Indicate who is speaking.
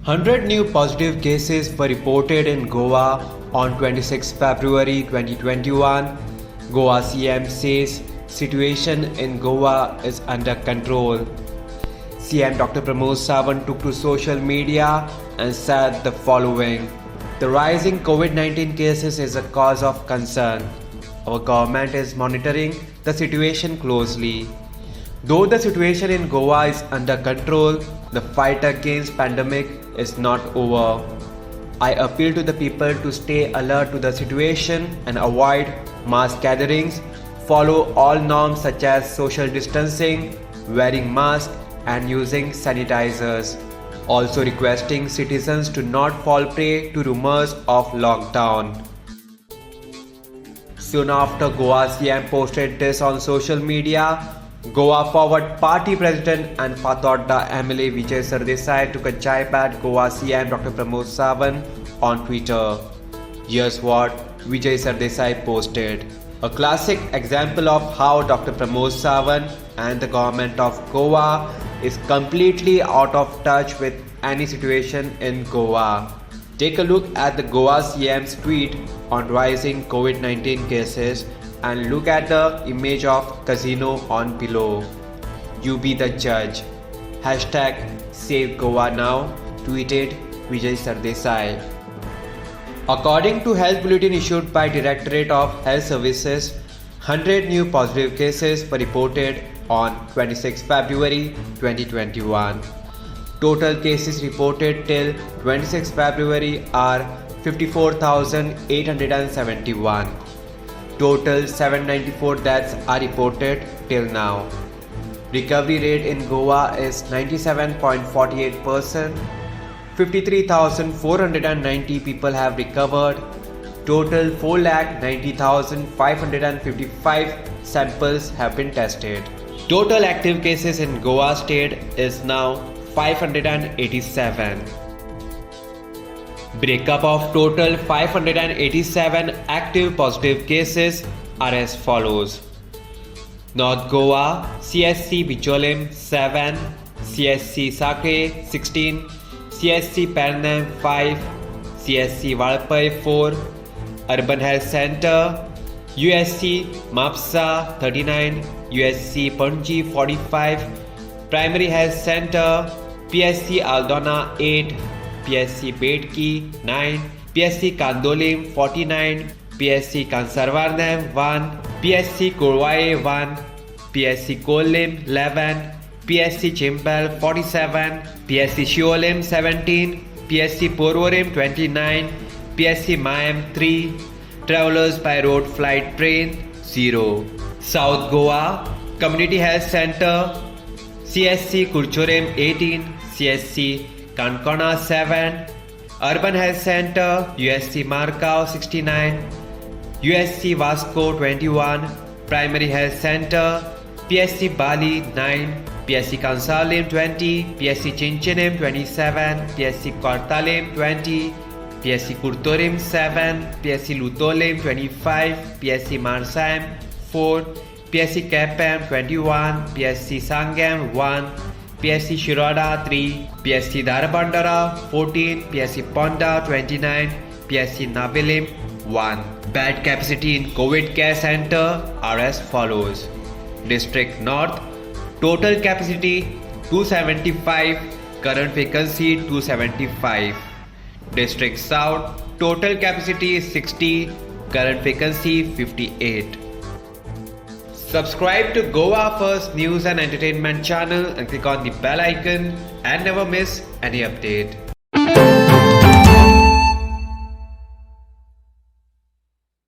Speaker 1: 100 new positive cases were reported in Goa on 26 February 2021. Goa CM says situation in Goa is under control. CM Dr. Pramod Sawant took to social media and said the following: the rising COVID-19 cases is a cause of concern. Our government is monitoring the situation closely. Though the situation in Goa is under control, the fight against pandemic is not over. I appeal to the people to stay alert to the situation and avoid mass gatherings, follow all norms such as social distancing, wearing masks and using sanitizers. Also requesting citizens to not fall prey to rumors of lockdown. Soon after Goa CM posted this on social media, Goa Forward Party President and Fathodda MLA Vijay Sardesai took a jibe at Goa CM Dr. Pramod Sawant on Twitter. Here's what Vijay Sardesai posted. A classic example of how Dr. Pramod Sawant and the government of Goa is completely out of touch with any situation in Goa. Take a look at the Goa CM's tweet on rising COVID-19 cases and look at the image of casino on below. You be the judge. Hashtag Save Goa Now, tweeted Vijay Sardesai. According to Health Bulletin issued by Directorate of Health Services, 100 new positive cases were reported on 26 February 2021. Total cases reported till 26 February are 54,871. Total 794 deaths are reported till now. Recovery rate in Goa is 97.48%. 53,490 people have recovered. Total 4,90,555 samples have been tested. Total active cases in Goa state is now 587. Breakup of total 587 active positive cases are as follows. North Goa, CSC Bicholim 7, CSC Sakre 16, CSC Pernam 5, CSC Valpai 4, Urban Health Center, USC Mapsa 39, USC Panji 45, Primary Health Center, PSC Aldona 8, PSC Bedki 9, PSC Kandolim 49, PSC Kansarvarnam 1, PSC Kurwaye 1, PSC Kolim 11, PSC Chimpel 47, PSC Shiolim 17, PSC Porvorim 29, PSC Mayam 3, Travelers by Road Flight Train 0. South Goa Community Health Center, CSC Kurchorim 18, CSC Kankona 7, Urban Health Center, USC Markau 69, USC Vasco 21, Primary Health Center, PSC Bali 9, PSC Kansalim 20, PSC Chinchinim 27, PSC Kortalim 20, PSC Kurtorim 7, PSC Lutolim 25, PSC Marsam 4, PSC Kepam 21, PSC Sangam 1, PSC Shiroda 3, PSC Dharabandara 14, PSC Ponda 29, PSC Nabilim 1. Bed capacity in COVID care center are as follows. District North, total capacity 275, current vacancy 275. District South, total capacity is 60, current vacancy 58. Subscribe to Goa First News and Entertainment channel and click on the bell icon and never miss any update.